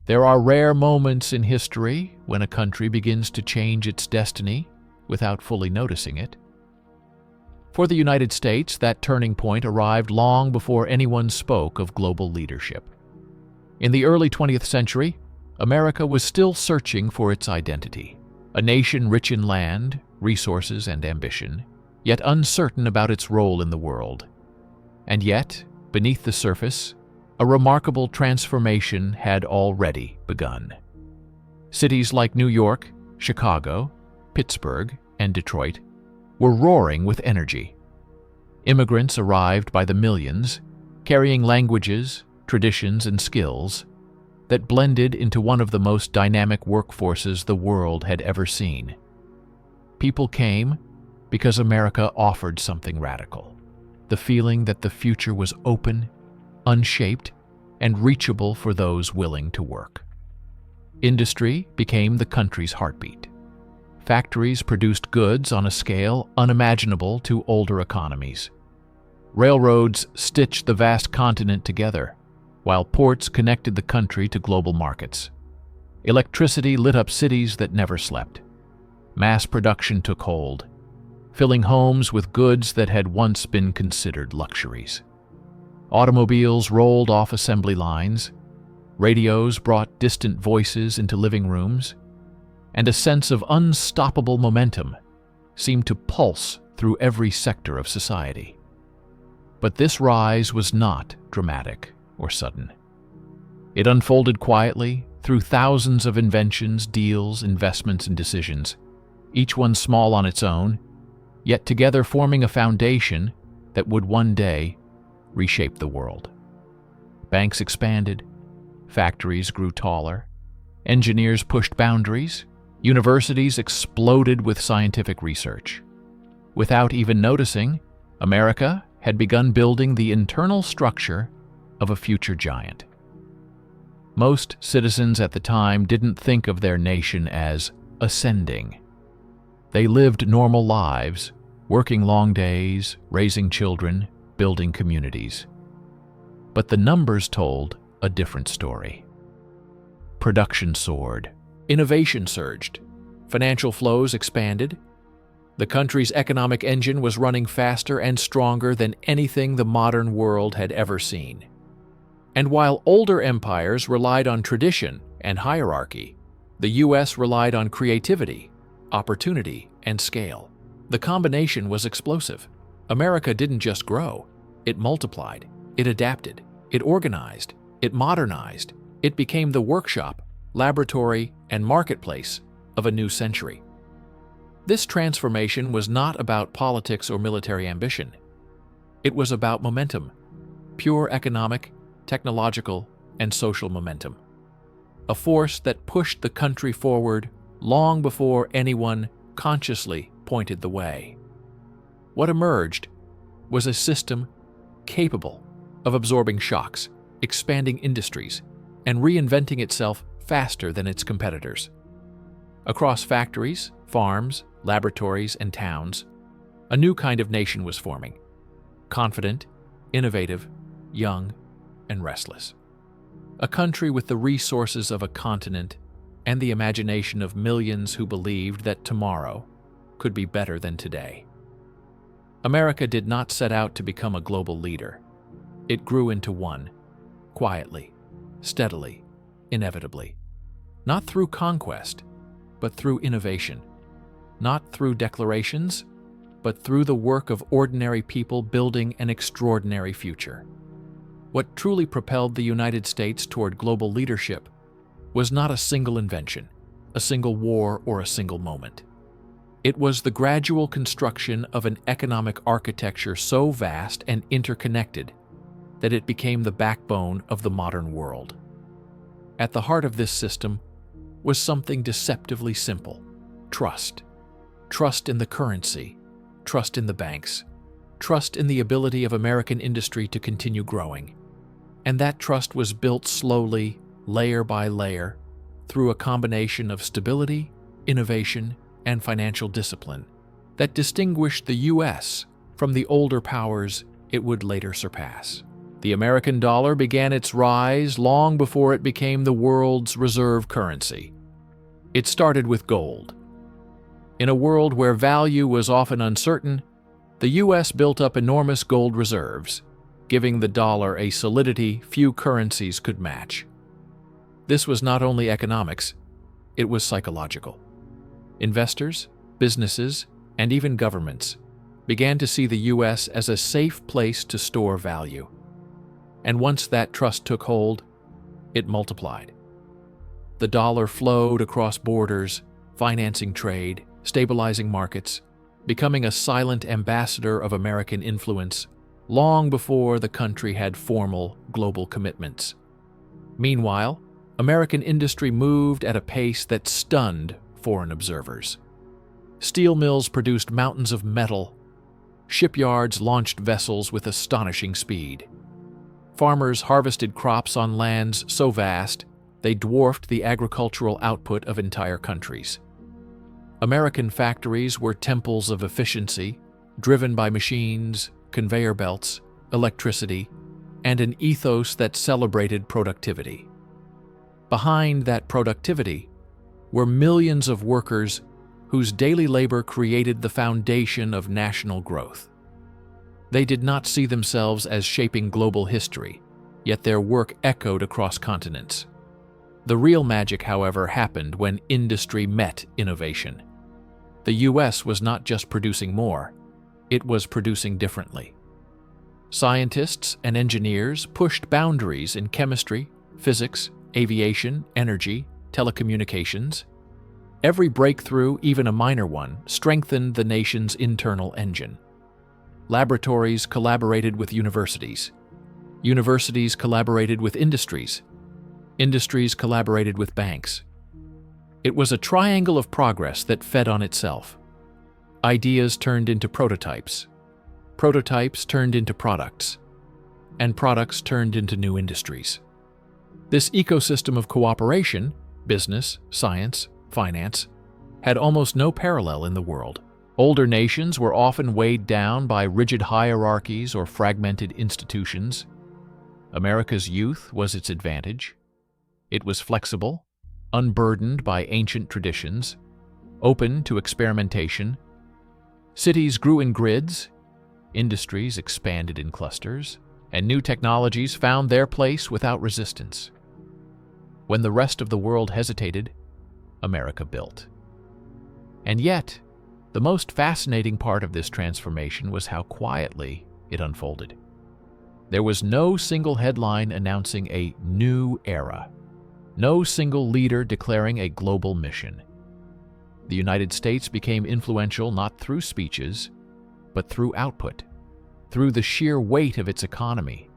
There are rare moments in history when a country begins to change its destiny without fully noticing it. For the United States, that turning point arrived long before anyone spoke of global leadership. In the early 20th century, America was still searching for its identity, a nation rich in land, resources, and ambition, yet uncertain about its role in the world. And yet, beneath the surface, a remarkable transformation had already begun. Cities like New York, Chicago, Pittsburgh, and Detroit were roaring with energy. Immigrants arrived by the millions, carrying languages, traditions, and skills that blended into one of the most dynamic workforces the world had ever seen. People came because America offered something radical, the feeling that the future was open, unshaped, and reachable for those willing to work. Industry became the country's heartbeat. Factories produced goods on a scale unimaginable to older economies. Railroads stitched the vast continent together, while ports connected the country to global markets. Electricity lit up cities that never slept. Mass production took hold, filling homes with goods that had once been considered luxuries. Automobiles rolled off assembly lines, radios brought distant voices into living rooms, and a sense of unstoppable momentum seemed to pulse through every sector of society. But this rise was not dramatic or sudden. It unfolded quietly through thousands of inventions, deals, investments, and decisions, each one small on its own, yet together forming a foundation that would one day reshape the world. Banks expanded, factories grew taller, engineers pushed boundaries, universities exploded with scientific research. Without even noticing, America had begun building the internal structure of a future giant. Most citizens at the time didn't think of their nation as ascending. They lived normal lives, working long days, raising children, building communities. But the numbers told a different story. Production soared, innovation surged, financial flows expanded. The country's economic engine was running faster and stronger than anything the modern world had ever seen. And while older empires relied on tradition and hierarchy, the U.S. relied on creativity, opportunity, and scale. The combination was explosive. America didn't just grow, it multiplied, it adapted, it organized, it modernized. It became the workshop, laboratory, and marketplace of a new century. This transformation was not about politics or military ambition. It was about momentum, pure economic, technological, and social momentum. A force that pushed the country forward long before anyone consciously pointed the way. What emerged was a system capable of absorbing shocks, expanding industries, and reinventing itself faster than its competitors. Across factories, farms, laboratories, and towns, a new kind of nation was forming. Confident, innovative, young, and restless. A country with the resources of a continent and the imagination of millions who believed that tomorrow could be better than today. America did not set out to become a global leader. It grew into one, quietly, steadily, inevitably. Not through conquest, but through innovation. Not through declarations, but through the work of ordinary people building an extraordinary future. What truly propelled the United States toward global leadership was not a single invention, a single war, or a single moment. It was the gradual construction of an economic architecture so vast and interconnected that it became the backbone of the modern world. At the heart of this system was something deceptively simple: trust. Trust in the currency, trust in the banks, trust in the ability of American industry to continue growing. And that trust was built slowly, layer by layer, through a combination of stability, innovation, and financial discipline that distinguished the U.S. from the older powers it would later surpass. The American dollar began its rise long before it became the world's reserve currency. It started with gold. In a world where value was often uncertain, the U.S. built up enormous gold reserves, giving the dollar a solidity few currencies could match. This was not only economics, it was psychological. Investors, businesses, and even governments began to see the U.S. as a safe place to store value. And once that trust took hold, it multiplied. The dollar flowed across borders, financing trade, stabilizing markets, becoming a silent ambassador of American influence long before the country had formal global commitments. Meanwhile, American industry moved at a pace that stunned foreign observers. Steel mills produced mountains of metal. Shipyards launched vessels with astonishing speed. Farmers harvested crops on lands so vast they dwarfed the agricultural output of entire countries. American factories were temples of efficiency, driven by machines, conveyor belts, electricity, and an ethos that celebrated productivity. Behind that productivity were millions of workers whose daily labor created the foundation of national growth. They did not see themselves as shaping global history, yet their work echoed across continents. The real magic, however, happened when industry met innovation. The U.S. was not just producing more, it was producing differently. Scientists and engineers pushed boundaries in chemistry, physics, aviation, energy, telecommunications. Every breakthrough, even a minor one, strengthened the nation's internal engine. Laboratories collaborated with universities. Universities collaborated with industries. Industries collaborated with banks. It was a triangle of progress that fed on itself. Ideas turned into prototypes. Prototypes turned into products. And products turned into new industries. This ecosystem of cooperation, business, science, finance, had almost no parallel in the world. Older nations were often weighed down by rigid hierarchies or fragmented institutions. America's youth was its advantage. It was flexible, unburdened by ancient traditions, open to experimentation. Cities grew in grids, industries expanded in clusters, and new technologies found their place without resistance. When the rest of the world hesitated, America built. And yet, the most fascinating part of this transformation was how quietly it unfolded. There was no single headline announcing a new era, no single leader declaring a global mission. The United States became influential not through speeches, but through output, through the sheer weight of its economy,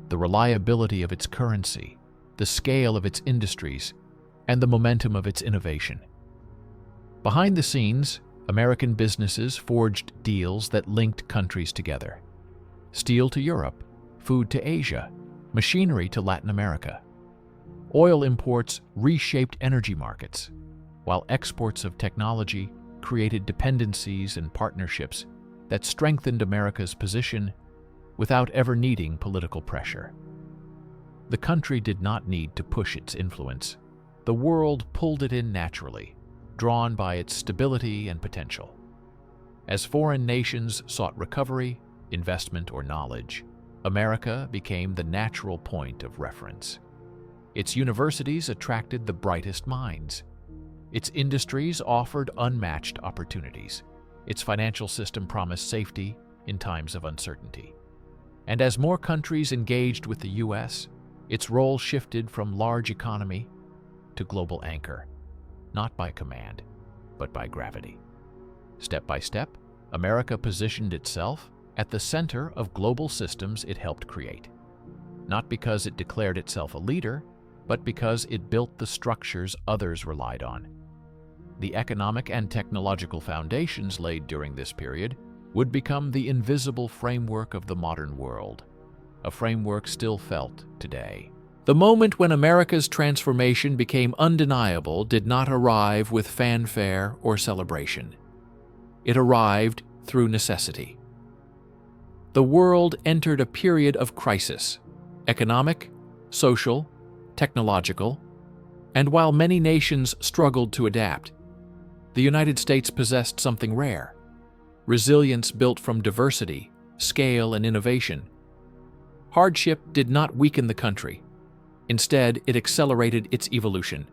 the reliability of its currency, the scale of its industries, and the momentum of its innovation. Behind the scenes, American businesses forged deals that linked countries together. Steel to Europe, food to Asia, machinery to Latin America. Oil imports reshaped energy markets, while exports of technology created dependencies and partnerships that strengthened America's position without ever needing political pressure. The country did not need to push its influence. The world pulled it in naturally, drawn by its stability and potential. As foreign nations sought recovery, investment, or knowledge, America became the natural point of reference. Its universities attracted the brightest minds. Its industries offered unmatched opportunities. Its financial system promised safety in times of uncertainty. And as more countries engaged with the U.S., its role shifted from large economy to global anchor, not by command, but by gravity. Step by step, America positioned itself at the center of global systems it helped create, not because it declared itself a leader, but because it built the structures others relied on. The economic and technological foundations laid during this period would become the invisible framework of the modern world, a framework still felt today. The moment when America's transformation became undeniable did not arrive with fanfare or celebration. It arrived through necessity. The world entered a period of crisis, economic, social, technological, and while many nations struggled to adapt, the United States possessed something rare: resilience built from diversity, scale, and innovation. Hardship did not weaken the country. Instead, it accelerated its evolution.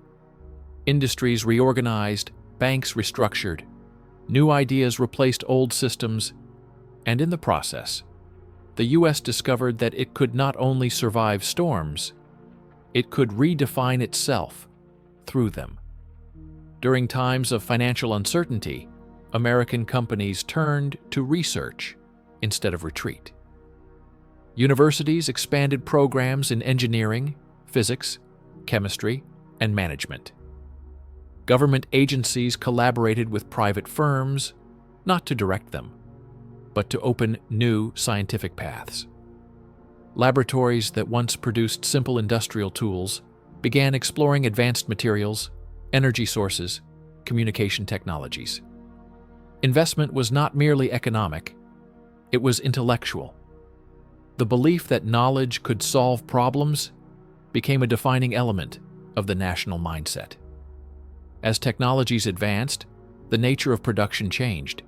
Industries reorganized, banks restructured, new ideas replaced old systems, and in the process, the U.S. discovered that it could not only survive storms, it could redefine itself through them. During times of financial uncertainty, American companies turned to research instead of retreat. Universities expanded programs in engineering, physics, chemistry, and management. Government agencies collaborated with private firms, not to direct them, but to open new scientific paths. Laboratories that once produced simple industrial tools began exploring advanced materials, energy sources, communication technologies. Investment was not merely economic, it was intellectual. The belief that knowledge could solve problems became a defining element of the national mindset. As technologies advanced, the nature of production changed.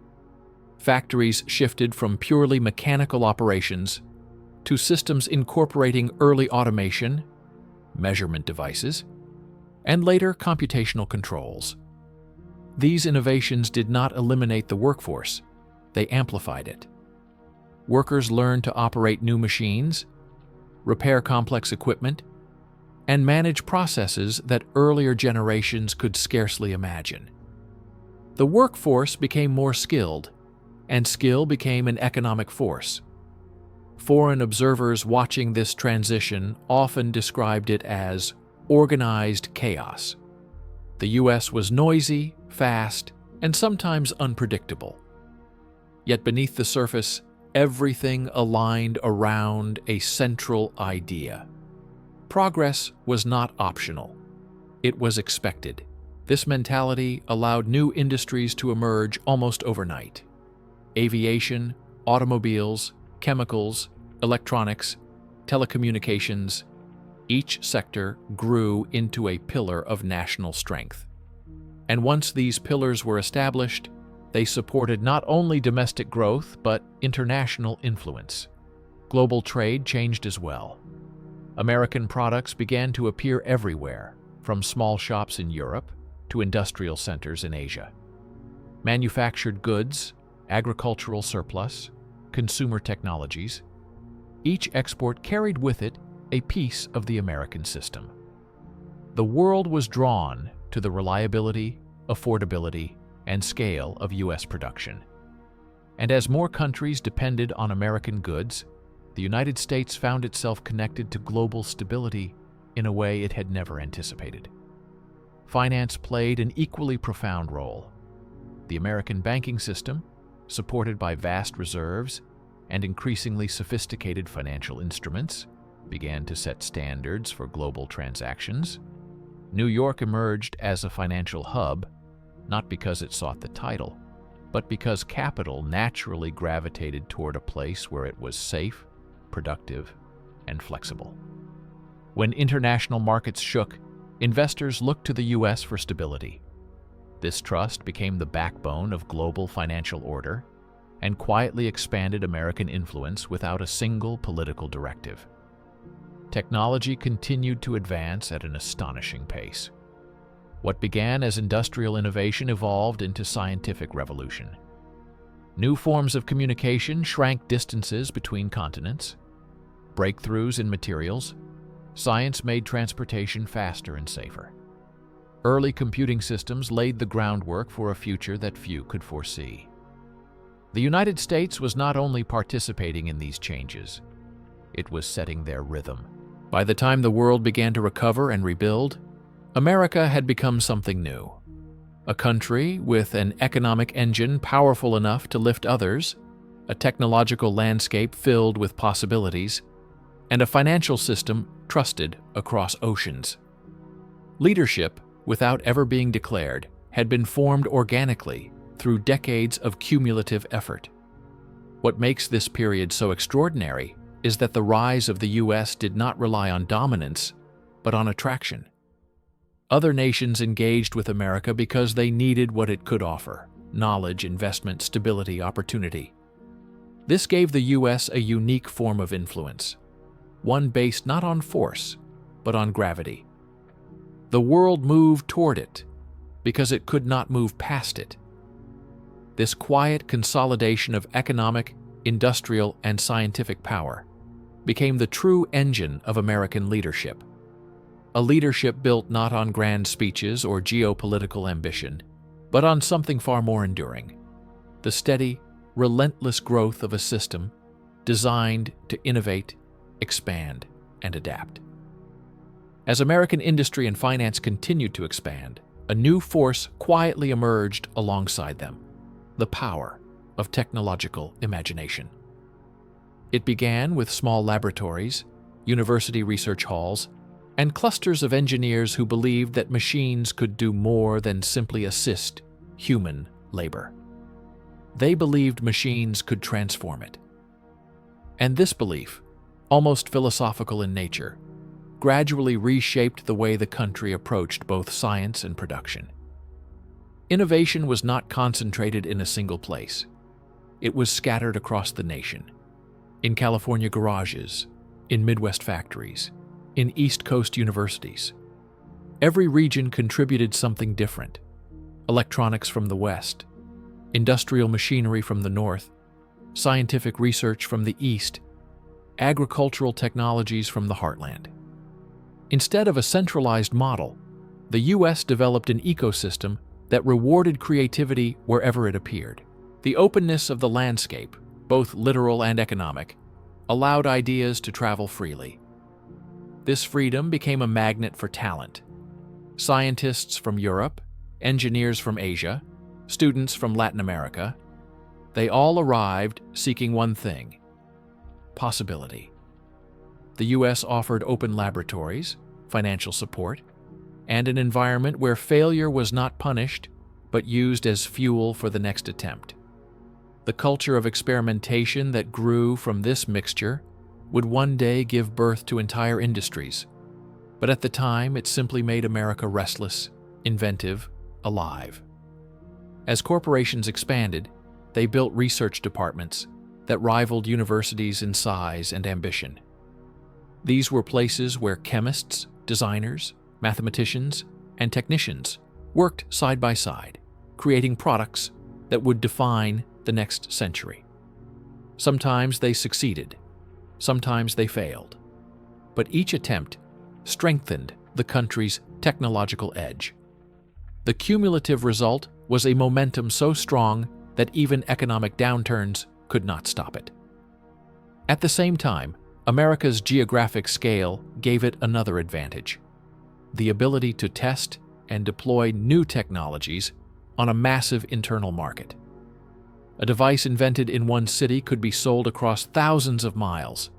Factories shifted from purely mechanical operations to systems incorporating early automation, measurement devices, and later computational controls. These innovations did not eliminate the workforce, they amplified it. Workers learned to operate new machines, repair complex equipment, and manage processes that earlier generations could scarcely imagine. The workforce became more skilled, and skill became an economic force. Foreign observers watching this transition often described it as organized chaos. The U.S. was noisy, fast, and sometimes unpredictable. Yet beneath the surface, everything aligned around a central idea. Progress was not optional. It was expected. This mentality allowed new industries to emerge almost overnight. Aviation, automobiles, chemicals, electronics, telecommunications, each sector grew into a pillar of national strength. And once these pillars were established, they supported not only domestic growth but international influence. Global trade changed as well. American products began to appear everywhere, from small shops in Europe to industrial centers in Asia. Manufactured goods, agricultural surplus, consumer technologies, each export carried with it a piece of the American system. The world was drawn to the reliability, affordability, and scale of U.S. production. And as more countries depended on American goods, the United States found itself connected to global stability in a way it had never anticipated. Finance played an equally profound role. The American banking system, supported by vast reserves and increasingly sophisticated financial instruments, began to set standards for global transactions. New York emerged as a financial hub, not because it sought the title, but because capital naturally gravitated toward a place where it was safe, productive, and flexible. When international markets shook, investors looked to the U.S. for stability. This trust became the backbone of global financial order and quietly expanded American influence without a single political directive. Technology continued to advance at an astonishing pace. What began as industrial innovation evolved into scientific revolution. New forms of communication shrank distances between continents. Breakthroughs in materials, science made transportation faster and safer. Early computing systems laid the groundwork for a future that few could foresee. The United States was not only participating in these changes, it was setting their rhythm. By the time the world began to recover and rebuild, America had become something new. A country with an economic engine powerful enough to lift others, a technological landscape filled with possibilities, and a financial system trusted across oceans. Leadership, without ever being declared, had been formed organically through decades of cumulative effort. What makes this period so extraordinary is that the rise of the U.S. did not rely on dominance, but on attraction. Other nations engaged with America because they needed what it could offer: knowledge, investment, stability, opportunity. This gave the U.S. a unique form of influence, one based not on force, but on gravity. The world moved toward it because it could not move past it. This quiet consolidation of economic, industrial, and scientific power became the true engine of American leadership. A leadership built not on grand speeches or geopolitical ambition, but on something far more enduring: the steady, relentless growth of a system designed to innovate, expand, and adapt. As American industry and finance continued to expand, a new force quietly emerged alongside them: the power of technological imagination. It began with small laboratories, university research halls, and clusters of engineers who believed that machines could do more than simply assist human labor. They believed machines could transform it. And this belief, almost philosophical in nature, gradually reshaped the way the country approached both science and production. Innovation was not concentrated in a single place. It was scattered across the nation, in California garages, in Midwest factories, in East Coast universities. Every region contributed something different: electronics from the West, industrial machinery from the North, scientific research from the East, agricultural technologies from the heartland. Instead of a centralized model, the U.S. developed an ecosystem that rewarded creativity wherever it appeared. The openness of the landscape, both literal and economic, allowed ideas to travel freely. This freedom became a magnet for talent. Scientists from Europe, engineers from Asia, students from Latin America, they all arrived seeking one thing: possibility. The U.S. offered open laboratories, financial support, and an environment where failure was not punished, but used as fuel for the next attempt. The culture of experimentation that grew from this mixture would one day give birth to entire industries, but at the time it simply made America restless, inventive, alive. As corporations expanded, they built research departments that rivaled universities in size and ambition. These were places where chemists, designers, mathematicians, and technicians worked side by side, creating products that would define the next century. Sometimes they succeeded, sometimes they failed, but each attempt strengthened the country's technological edge. The cumulative result was a momentum so strong that even economic downturns could not stop it. At the same time, America's geographic scale gave it another advantage: the ability to test and deploy new technologies on a massive internal market. A device invented in one city could be sold across thousands of miles.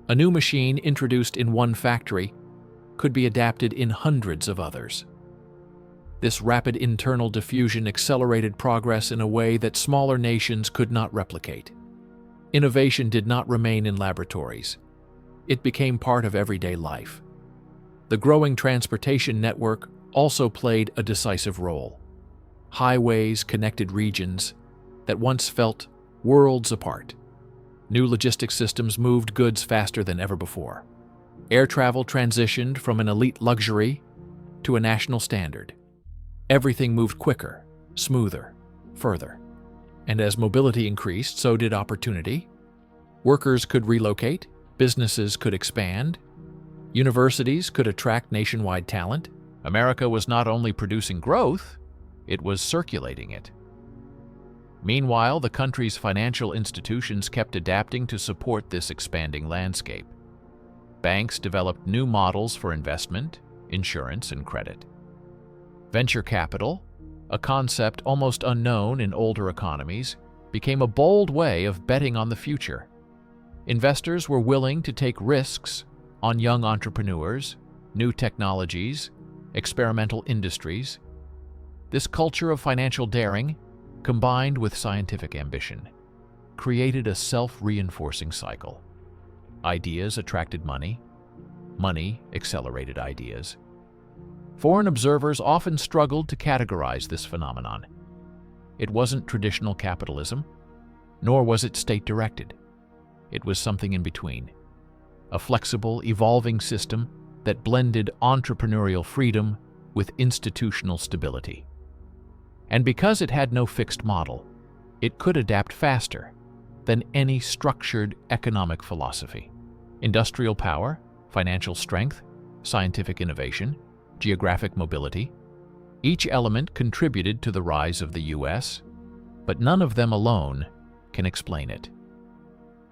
A new machine introduced in one factory could be adapted in hundreds of others. This rapid internal diffusion accelerated progress in a way that smaller nations could not replicate. Innovation did not remain in laboratories. It became part of everyday life. The growing transportation network also played a decisive role. Highways connected regions that once felt worlds apart. New logistics systems moved goods faster than ever before. Air travel transitioned from an elite luxury to a national standard. Everything moved quicker, smoother, further. And as mobility increased, so did opportunity. Workers could relocate, businesses could expand, universities could attract nationwide talent. America was not only producing growth, it was circulating it. Meanwhile, the country's financial institutions kept adapting to support this expanding landscape. Banks developed new models for investment, insurance, and credit. Venture capital, a concept almost unknown in older economies, became a bold way of betting on the future. Investors were willing to take risks on young entrepreneurs, new technologies, experimental industries. This culture of financial daring, combined with scientific ambition, created a self-reinforcing cycle. Ideas attracted money. Money accelerated ideas. Foreign observers often struggled to categorize this phenomenon. It wasn't traditional capitalism, nor was it state-directed. It was something in between. A flexible, evolving system that blended entrepreneurial freedom with institutional stability. And because it had no fixed model, it could adapt faster than any structured economic philosophy. Industrial power, financial strength, scientific innovation, geographic mobility, each element contributed to the rise of the U.S., but none of them alone can explain it.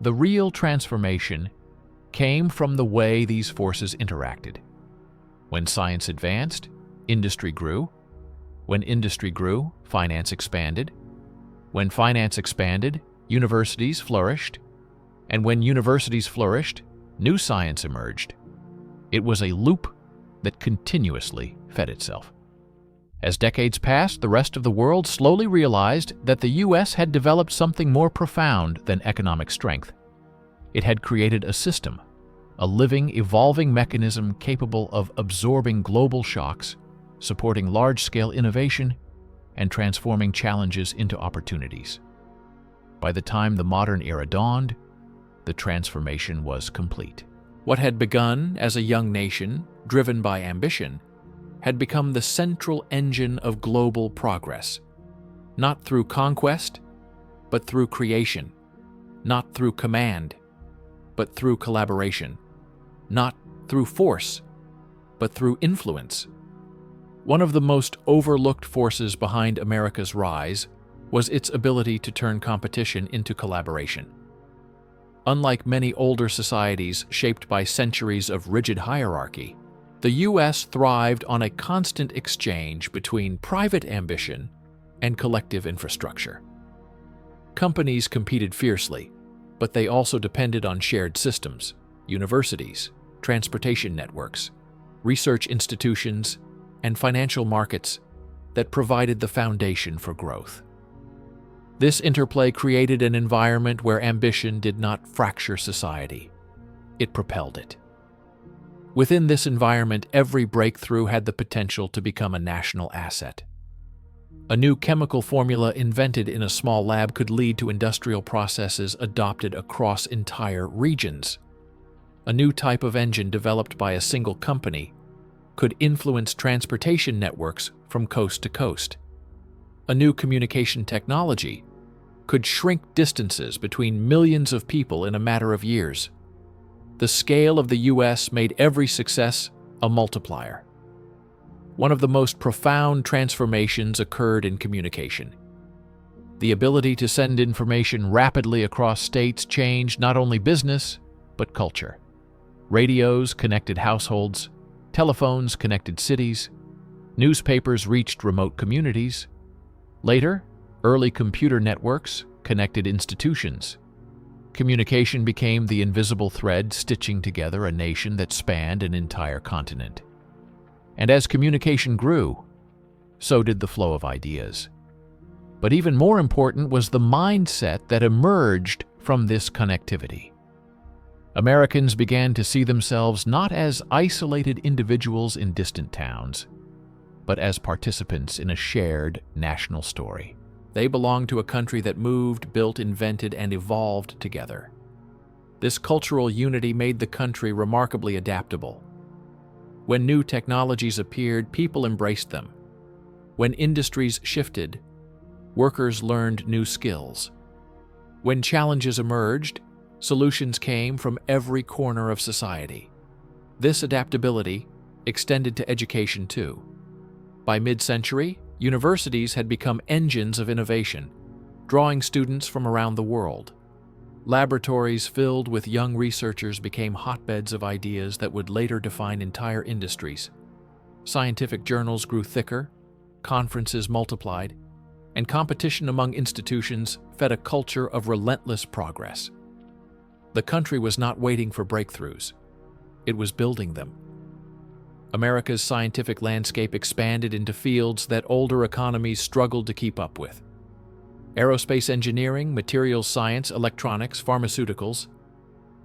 The real transformation came from the way these forces interacted. When science advanced, industry grew. When industry grew, finance expanded. When finance expanded, universities flourished. And when universities flourished, new science emerged. It was a loop that continuously fed itself. As decades passed, the rest of the world slowly realized that the U.S. had developed something more profound than economic strength. It had created a system, a living, evolving mechanism capable of absorbing global shocks, supporting large-scale innovation, and transforming challenges into opportunities. By the time the modern era dawned, the transformation was complete. What had begun as a young nation, driven by ambition, had become the central engine of global progress, not through conquest, but through creation, not through command, but through collaboration, not through force, but through influence. One of the most overlooked forces behind America's rise was its ability to turn competition into collaboration. Unlike many older societies shaped by centuries of rigid hierarchy, the U.S. thrived on a constant exchange between private ambition and collective infrastructure. Companies competed fiercely, but they also depended on shared systems, universities, transportation networks, research institutions, and financial markets that provided the foundation for growth. This interplay created an environment where ambition did not fracture society. It propelled it. Within this environment, every breakthrough had the potential to become a national asset. A new chemical formula invented in a small lab could lead to industrial processes adopted across entire regions. A new type of engine developed by a single company could influence transportation networks from coast to coast. A new communication technology could shrink distances between millions of people in a matter of years. The scale of the U.S. made every success a multiplier. One of the most profound transformations occurred in communication. The ability to send information rapidly across states changed not only business, but culture. Radios connected households, telephones connected cities, newspapers reached remote communities. Later, early computer networks connected institutions. Communication became the invisible thread stitching together a nation that spanned an entire continent. And as communication grew, so did the flow of ideas. But even more important was the mindset that emerged from this connectivity. Americans began to see themselves not as isolated individuals in distant towns, but as participants in a shared national story. They belonged to a country that moved, built, invented, and evolved together. This cultural unity made the country remarkably adaptable. When new technologies appeared, people embraced them. When industries shifted, workers learned new skills. When challenges emerged, solutions came from every corner of society. This adaptability extended to education too. By mid-century, universities had become engines of innovation, drawing students from around the world. Laboratories filled with young researchers became hotbeds of ideas that would later define entire industries. Scientific journals grew thicker, conferences multiplied, and competition among institutions fed a culture of relentless progress. The country was not waiting for breakthroughs. It was building them. America's scientific landscape expanded into fields that older economies struggled to keep up with. Aerospace engineering, materials science, electronics, pharmaceuticals.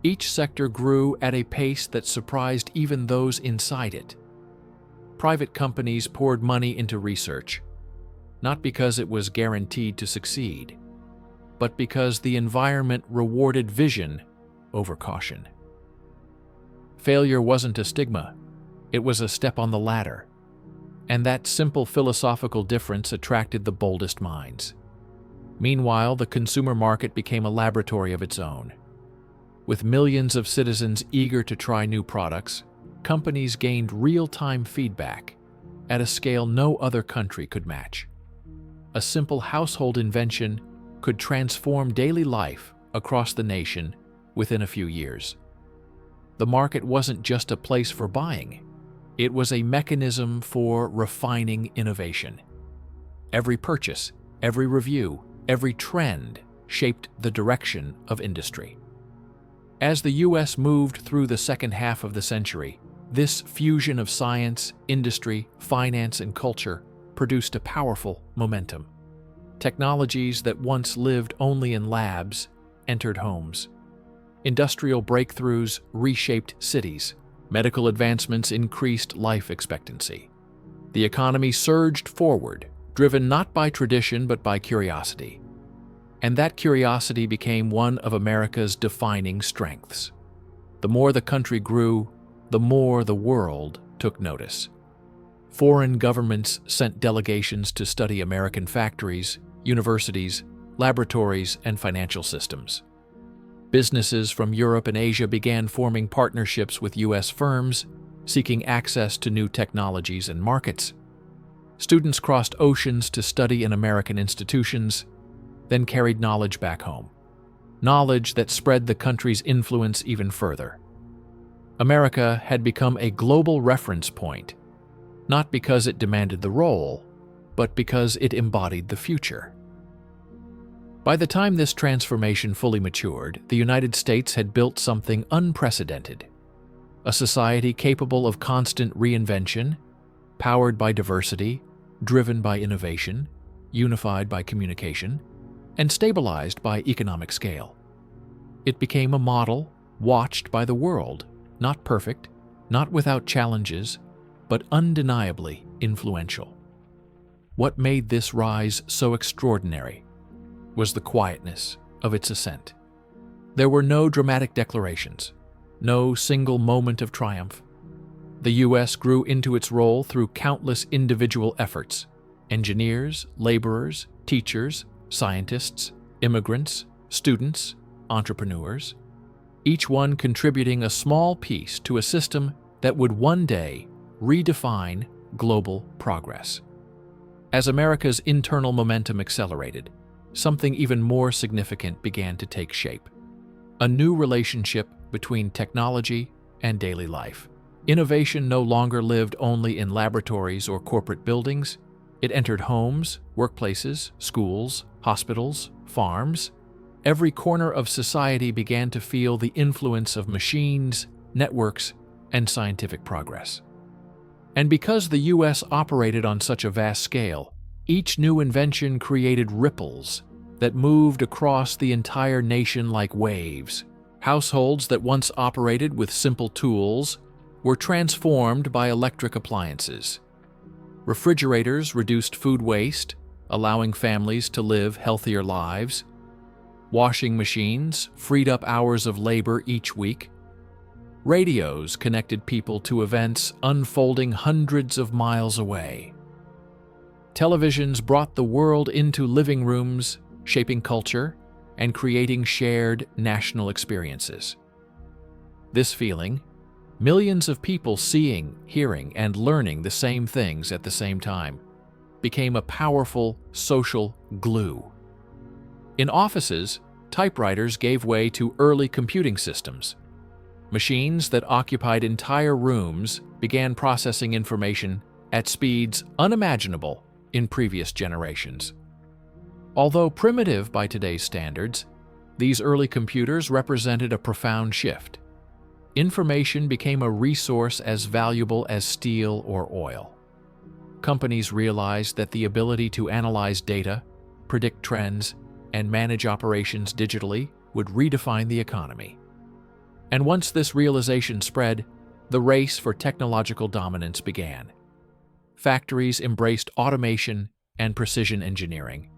Each sector grew at a pace that surprised even those inside it. Private companies poured money into research, not because it was guaranteed to succeed, but because the environment rewarded vision over caution. Failure wasn't a stigma, it was a step on the ladder, and that simple philosophical difference attracted the boldest minds. Meanwhile, the consumer market became a laboratory of its own. With millions of citizens eager to try new products, companies gained real-time feedback at a scale no other country could match. A simple household invention could transform daily life across the nation within a few years. The market wasn't just a place for buying, it was a mechanism for refining innovation. Every purchase, every review, every trend shaped the direction of industry. As the US moved through the second half of the century, this fusion of science, industry, finance, and culture produced a powerful momentum. Technologies that once lived only in labs entered homes. Industrial breakthroughs reshaped cities. Medical advancements increased life expectancy. The economy surged forward, driven not by tradition but by curiosity. And that curiosity became one of America's defining strengths. The more the country grew, the more the world took notice. Foreign governments sent delegations to study American factories, universities, laboratories, and financial systems. Businesses from Europe and Asia began forming partnerships with US firms, seeking access to new technologies and markets. Students crossed oceans to study in American institutions, then carried knowledge back home. Knowledge that spread the country's influence even further. America had become a global reference point, not because it demanded the role, but because it embodied the future. By the time this transformation fully matured, the United States had built something unprecedented. A society capable of constant reinvention, powered by diversity, driven by innovation, unified by communication, and stabilized by economic scale. It became a model watched by the world, not perfect, not without challenges, but undeniably influential. What made this rise so extraordinary was the quietness of its ascent. There were no dramatic declarations, no single moment of triumph. The U.S. grew into its role through countless individual efforts: engineers, laborers, teachers, scientists, immigrants, students, entrepreneurs, each one contributing a small piece to a system that would one day redefine global progress. As America's internal momentum accelerated, something even more significant began to take shape. A new relationship between technology and daily life. Innovation no longer lived only in laboratories or corporate buildings. It entered homes, workplaces, schools, hospitals, farms. Every corner of society began to feel the influence of machines, networks, and scientific progress. And because the U.S. operated on such a vast scale, each new invention created ripples that moved across the entire nation like waves. Households that once operated with simple tools were transformed by electric appliances. Refrigerators reduced food waste, allowing families to live healthier lives. Washing machines freed up hours of labor each week. Radios connected people to events unfolding hundreds of miles away. Televisions brought the world into living rooms, shaping culture and creating shared national experiences. This feeling, millions of people seeing, hearing, and learning the same things at the same time, became a powerful social glue. In offices, typewriters gave way to early computing systems. Machines that occupied entire rooms began processing information at speeds unimaginable in previous generations. Although primitive by today's standards, these early computers represented a profound shift. Information became a resource as valuable as steel or oil. Companies realized that the ability to analyze data, predict trends, and manage operations digitally would redefine the economy. And once this realization spread, the race for technological dominance began. Factories embraced automation and precision engineering.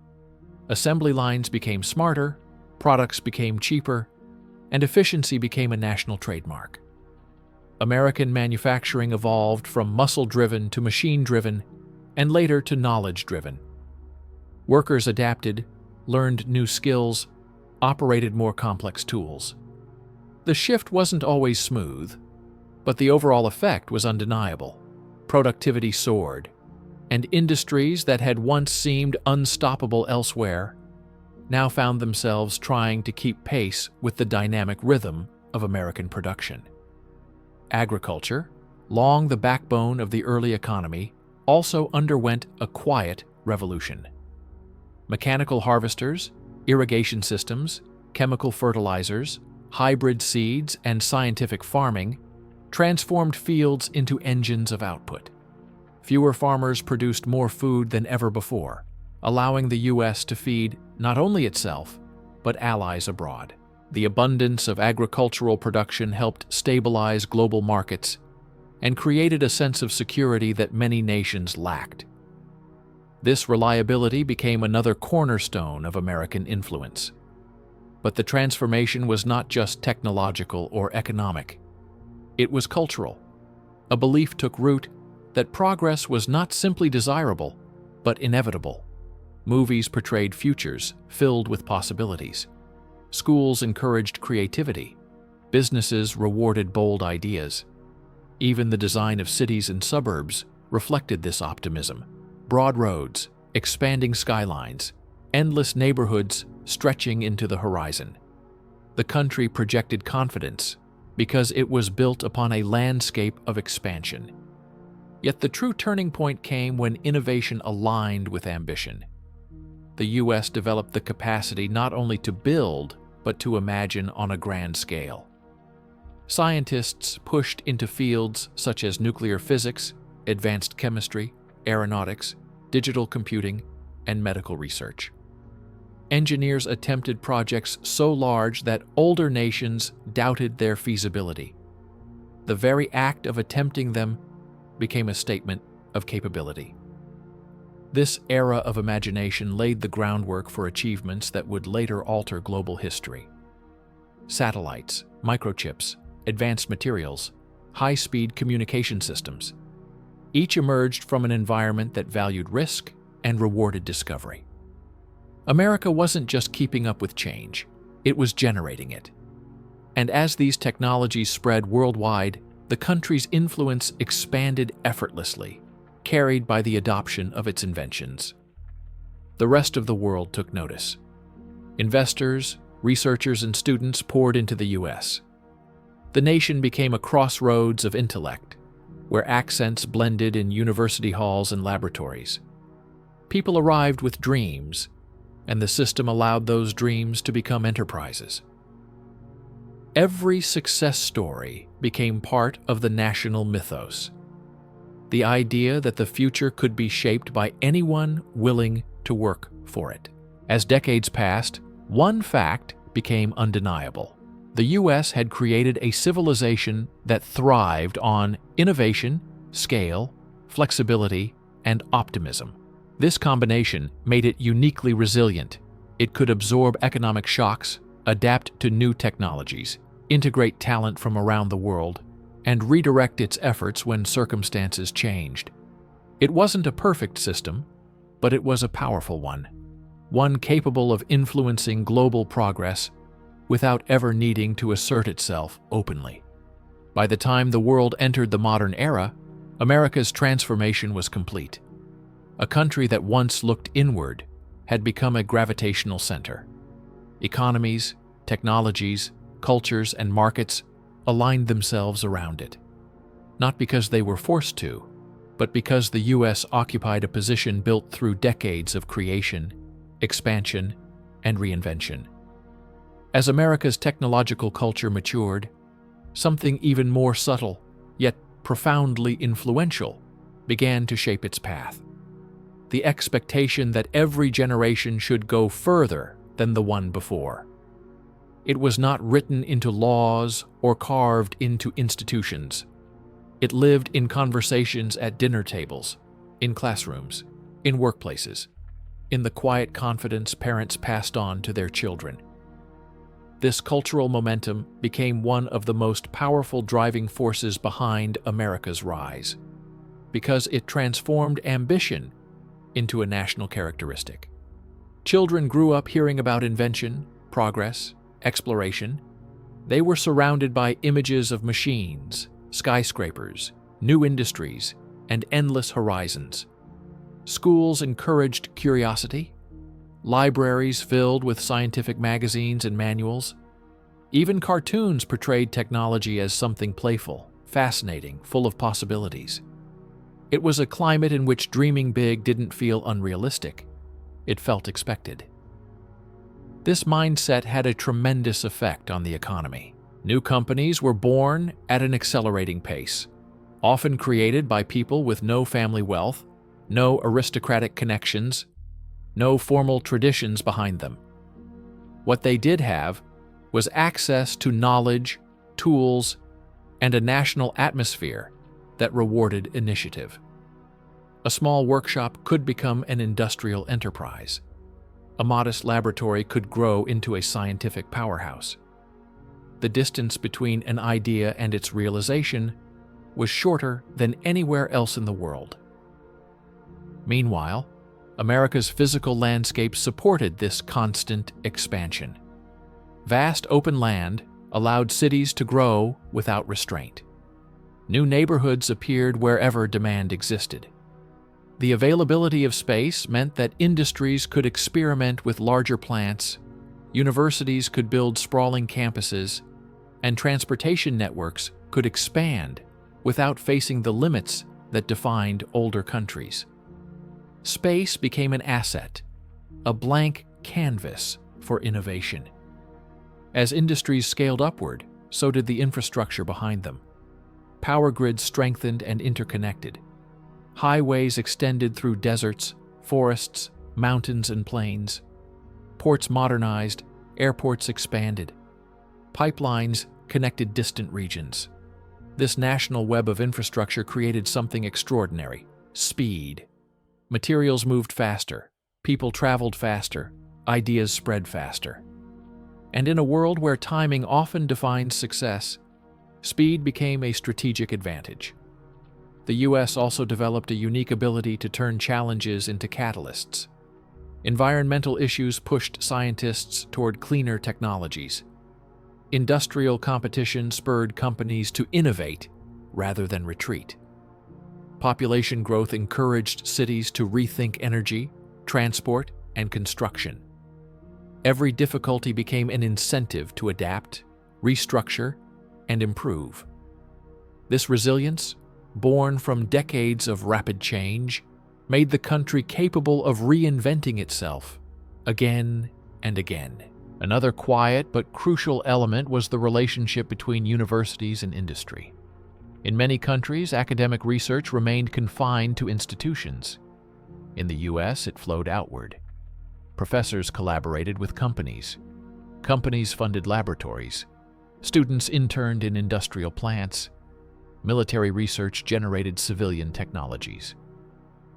Assembly lines became smarter, products became cheaper, and efficiency became a national trademark. American manufacturing evolved from muscle-driven to machine-driven, and later to knowledge-driven. Workers adapted, learned new skills, operated more complex tools. The shift wasn't always smooth, but the overall effect was undeniable. Productivity soared, and industries that had once seemed unstoppable elsewhere now found themselves trying to keep pace with the dynamic rhythm of American production. Agriculture, long the backbone of the early economy, also underwent a quiet revolution. Mechanical harvesters, irrigation systems, chemical fertilizers, hybrid seeds, and scientific farming transformed fields into engines of output. Fewer farmers produced more food than ever before, allowing the U.S. to feed not only itself, but allies abroad. The abundance of agricultural production helped stabilize global markets and created a sense of security that many nations lacked. This reliability became another cornerstone of American influence. But the transformation was not just technological or economic. It was cultural. A belief took root that progress was not simply desirable, but inevitable. Movies portrayed futures filled with possibilities. Schools encouraged creativity. Businesses rewarded bold ideas. Even the design of cities and suburbs reflected this optimism. Broad roads, expanding skylines, endless neighborhoods stretching into the horizon. The country projected confidence because it was built upon a landscape of expansion. Yet the true turning point came when innovation aligned with ambition. The U.S. developed the capacity not only to build, but to imagine on a grand scale. Scientists pushed into fields such as nuclear physics, advanced chemistry, aeronautics, digital computing, and medical research. Engineers attempted projects so large that older nations doubted their feasibility. The very act of attempting them became a statement of capability. This era of imagination laid the groundwork for achievements that would later alter global history. Satellites, microchips, advanced materials, high-speed communication systems. Each emerged from an environment that valued risk and rewarded discovery. America wasn't just keeping up with change, it was generating it. And as these technologies spread worldwide, the country's influence expanded effortlessly, carried by the adoption of its inventions. The rest of the world took notice. Investors, researchers, and students poured into the U.S. The nation became a crossroads of intellect, where accents blended in university halls and laboratories. People arrived with dreams, and the system allowed those dreams to become enterprises. Every success story became part of the national mythos. The idea that the future could be shaped by anyone willing to work for it. As decades passed, one fact became undeniable. The U.S. had created a civilization that thrived on innovation, scale, flexibility, and optimism. This combination made it uniquely resilient. It could absorb economic shocks, adapt to new technologies, integrate talent from around the world, and redirect its efforts when circumstances changed. It wasn't a perfect system, but it was a powerful one capable of influencing global progress without ever needing to assert itself openly. By the time the world entered the modern era, America's transformation was complete. A country that once looked inward had become a gravitational center. Economies, technologies, cultures, and markets aligned themselves around it. Not because they were forced to, but because the U.S. occupied a position built through decades of creation, expansion, and reinvention. As America's technological culture matured, something even more subtle, yet profoundly influential, began to shape its path. The expectation that every generation should go further than the one before. It was not written into laws or carved into institutions. It lived in conversations at dinner tables, in classrooms, in workplaces, in the quiet confidence parents passed on to their children. This cultural momentum became one of the most powerful driving forces behind America's rise, because it transformed ambition into a national characteristic. Children grew up hearing about invention, progress, exploration. They were surrounded by images of machines, skyscrapers, new industries, and endless horizons. Schools encouraged curiosity, libraries filled with scientific magazines and manuals. Even cartoons portrayed technology as something playful, fascinating, full of possibilities. It was a climate in which dreaming big didn't feel unrealistic. It felt expected. This mindset had a tremendous effect on the economy. New companies were born at an accelerating pace, often created by people with no family wealth, no aristocratic connections, no formal traditions behind them. What they did have was access to knowledge, tools, and a national atmosphere that rewarded initiative. A small workshop could become an industrial enterprise. A modest laboratory could grow into a scientific powerhouse. The distance between an idea and its realization was shorter than anywhere else in the world. Meanwhile, America's physical landscape supported this constant expansion. Vast open land allowed cities to grow without restraint. New neighborhoods appeared wherever demand existed. The availability of space meant that industries could experiment with larger plants, universities could build sprawling campuses, and transportation networks could expand without facing the limits that defined older countries. Space became an asset, a blank canvas for innovation. As industries scaled upward, so did the infrastructure behind them. Power grids strengthened and interconnected. Highways extended through deserts, forests, mountains, and plains. Ports modernized, airports expanded. Pipelines connected distant regions. This national web of infrastructure created something extraordinary: speed. Materials moved faster, people traveled faster, ideas spread faster. And in a world where timing often defines success, speed became a strategic advantage. The U.S. also developed a unique ability to turn challenges into catalysts. Environmental issues pushed scientists toward cleaner technologies. Industrial competition spurred companies to innovate rather than retreat. Population growth encouraged cities to rethink energy, transport, and construction. Every difficulty became an incentive to adapt, restructure, and improve. This resilience, born from decades of rapid change, made the country capable of reinventing itself again and again. Another quiet but crucial element was the relationship between universities and industry. In many countries, academic research remained confined to institutions. In the U.S., it flowed outward. Professors collaborated with companies. Companies funded laboratories. Students interned in industrial plants. Military research generated civilian technologies.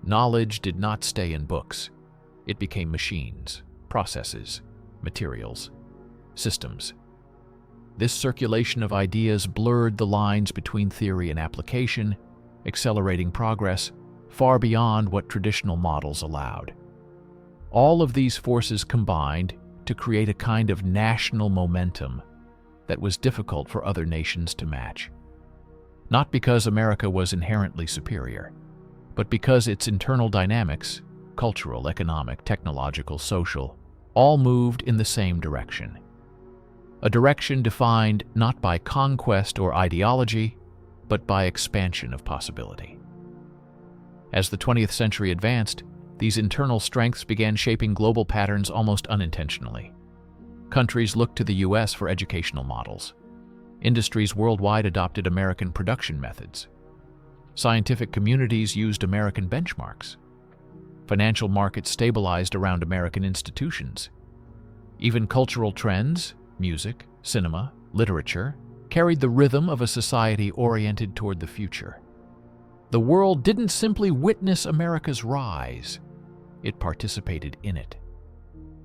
Knowledge did not stay in books. It became machines, processes, materials, systems. This circulation of ideas blurred the lines between theory and application, accelerating progress far beyond what traditional models allowed. All of these forces combined to create a kind of national momentum that was difficult for other nations to match. Not because America was inherently superior, but because its internal dynamics, cultural, economic, technological, social, all moved in the same direction. A direction defined not by conquest or ideology, but by expansion of possibility. As the 20th century advanced, these internal strengths began shaping global patterns almost unintentionally. Countries looked to the U.S. for educational models. Industries worldwide adopted American production methods. Scientific communities used American benchmarks. Financial markets stabilized around American institutions. Even cultural trends, Music, cinema, literature carried the rhythm of a society oriented toward the future. The world didn't simply witness America's rise, it participated in it.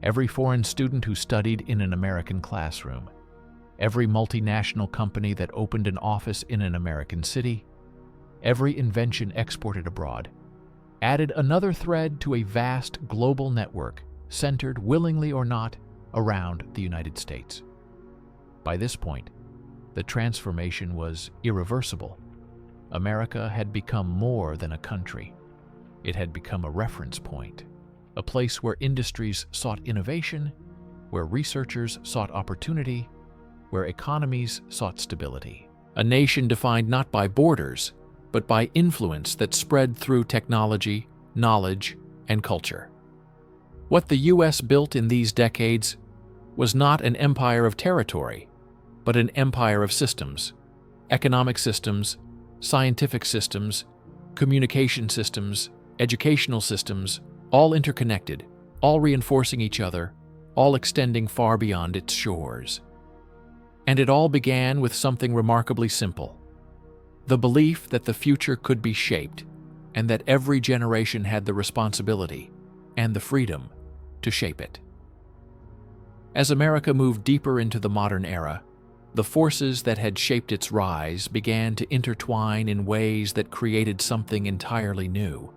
Every foreign student who studied in an American classroom, every multinational company that opened an office in an American city, every invention exported abroad, added another thread to a vast global network centered, willingly or not, around the United States. By this point, the transformation was irreversible. America had become more than a country. It had become a reference point, a place where industries sought innovation, where researchers sought opportunity, where economies sought stability. A nation defined not by borders, but by influence that spread through technology, knowledge, and culture. What the U.S. built in these decades was not an empire of territory, but an empire of systems, economic systems, scientific systems, communication systems, educational systems, all interconnected, all reinforcing each other, all extending far beyond its shores. And it all began with something remarkably simple: the belief that the future could be shaped, and that every generation had the responsibility and the freedom to shape it. As America moved deeper into the modern era, the forces that had shaped its rise began to intertwine in ways that created something entirely new.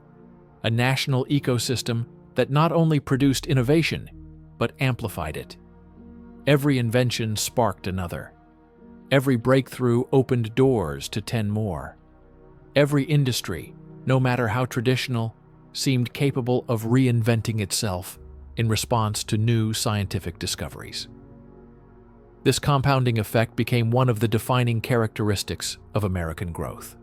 A national ecosystem that not only produced innovation, but amplified it. Every invention sparked another. Every breakthrough opened doors to 10 more. Every industry, no matter how traditional, seemed capable of reinventing itself in response to new scientific discoveries. This compounding effect became one of the defining characteristics of American growth.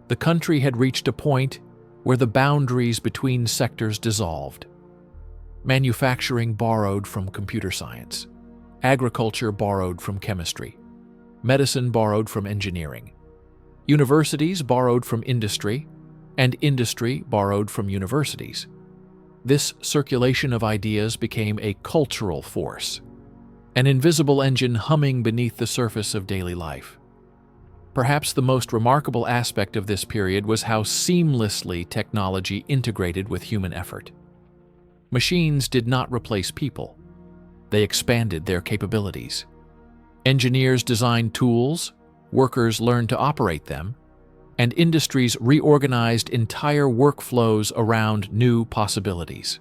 The country had reached a point where the boundaries between sectors dissolved. Manufacturing borrowed from computer science. Agriculture borrowed from chemistry. Medicine borrowed from engineering. Universities borrowed from industry, and industry borrowed from universities. This circulation of ideas became a cultural force, an invisible engine humming beneath the surface of daily life. Perhaps the most remarkable aspect of this period was how seamlessly technology integrated with human effort. Machines did not replace people. They expanded their capabilities. Engineers designed tools, workers learned to operate them, and industries reorganized entire workflows around new possibilities.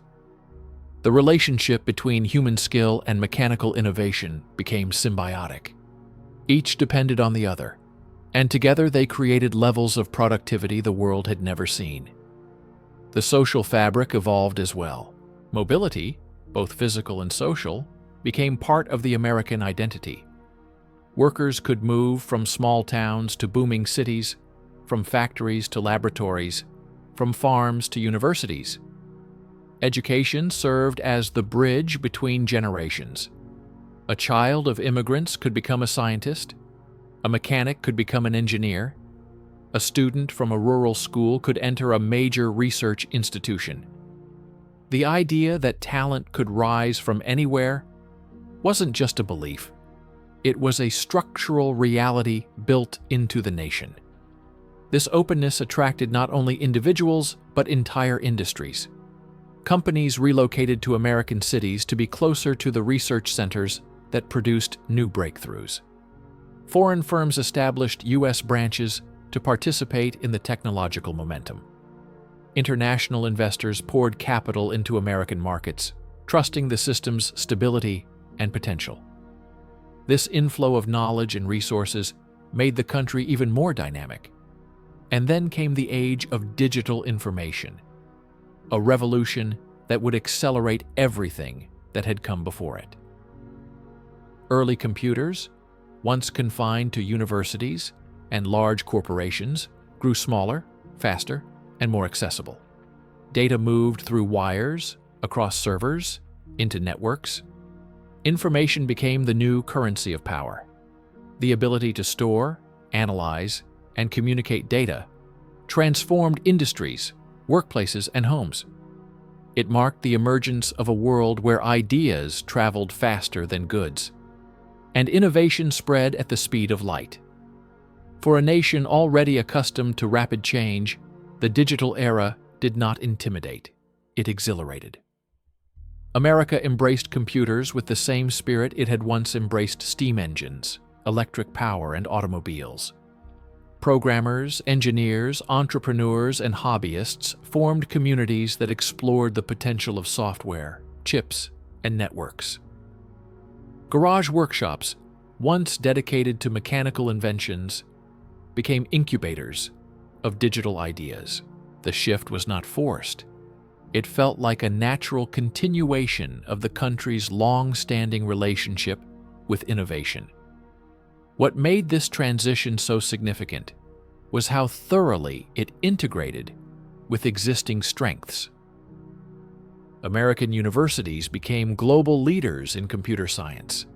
The relationship between human skill and mechanical innovation became symbiotic. Each depended on the other, and together they created levels of productivity the world had never seen. The social fabric evolved as well. Mobility, both physical and social, became part of the American identity. Workers could move from small towns to booming cities, from factories to laboratories, from farms to universities. Education served as the bridge between generations. A child of immigrants could become a scientist, a mechanic could become an engineer, a student from a rural school could enter a major research institution. The idea that talent could rise from anywhere wasn't just a belief. It was a structural reality built into the nation. This openness attracted not only individuals, but entire industries. Companies relocated to American cities to be closer to the research centers that produced new breakthroughs. Foreign firms established U.S. branches to participate in the technological momentum. International investors poured capital into American markets, trusting the system's stability and potential. This inflow of knowledge and resources made the country even more dynamic. And then came the age of digital information, a revolution that would accelerate everything that had come before it. Early computers, once confined to universities and large corporations, grew smaller, faster, and more accessible. Data moved through wires, across servers, into networks. Information became the new currency of power. The ability to store, analyze, and communicate data transformed industries, workplaces, and homes. It marked the emergence of a world where ideas traveled faster than goods, and innovation spread at the speed of light. For a nation already accustomed to rapid change, the digital era did not intimidate, it exhilarated. America embraced computers with the same spirit it had once embraced steam engines, electric power, and automobiles. Programmers, engineers, entrepreneurs, and hobbyists formed communities that explored the potential of software, chips, and networks. Garage workshops, once dedicated to mechanical inventions, became incubators of digital ideas. The shift was not forced. It felt like a natural continuation of the country's long-standing relationship with innovation. What made this transition so significant was how thoroughly it integrated with existing strengths. American universities became global leaders in computer science.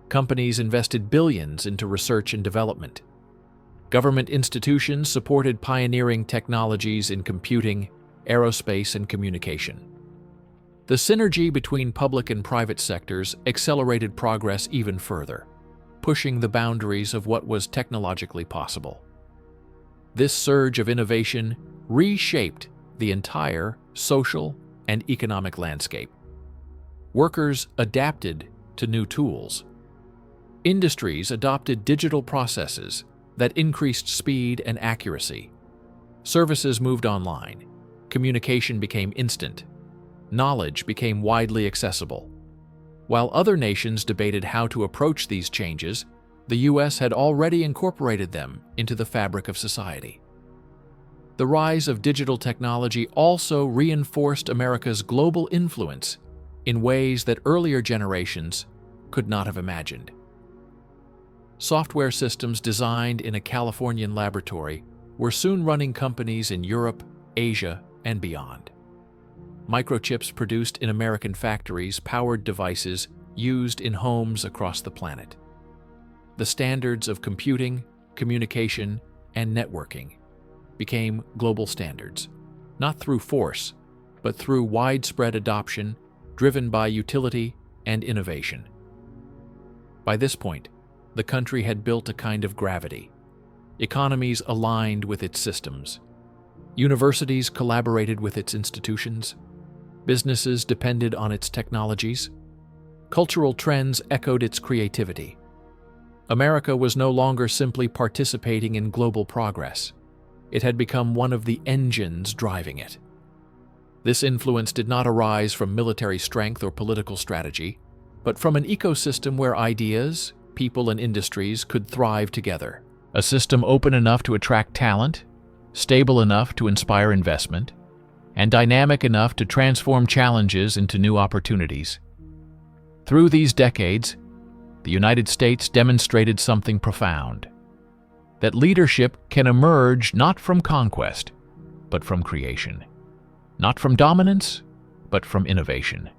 Companies invested billions into research and development. Government institutions supported pioneering technologies in computing, aerospace, and communication. The synergy between public and private sectors accelerated progress even further, pushing the boundaries of what was technologically possible. This surge of innovation reshaped the entire social and economic landscape. Workers adapted to new tools. Industries adopted digital processes that increased speed and accuracy. Services moved online. Communication became instant. Knowledge became widely accessible. While other nations debated how to approach these changes, the U.S. had already incorporated them into the fabric of society. The rise of digital technology also reinforced America's global influence in ways that earlier generations could not have imagined. Software systems designed in a Californian laboratory were soon running companies in Europe, Asia, and beyond. Microchips produced in American factories powered devices used in homes across the planet. The standards of computing, communication, and networking became global standards, not through force, but through widespread adoption driven by utility and innovation. By this point, the country had built a kind of gravity. Economies aligned with its systems. Universities collaborated with its institutions. Businesses depended on its technologies. Cultural trends echoed its creativity. America was no longer simply participating in global progress. It had become one of the engines driving it. This influence did not arise from military strength or political strategy, but from an ecosystem where ideas, people, and industries could thrive together. A system open enough to attract talent, stable enough to inspire investment, and dynamic enough to transform challenges into new opportunities. Through these decades, the United States demonstrated something profound: that leadership can emerge not from conquest, but from creation. Not from dominance, but from innovation.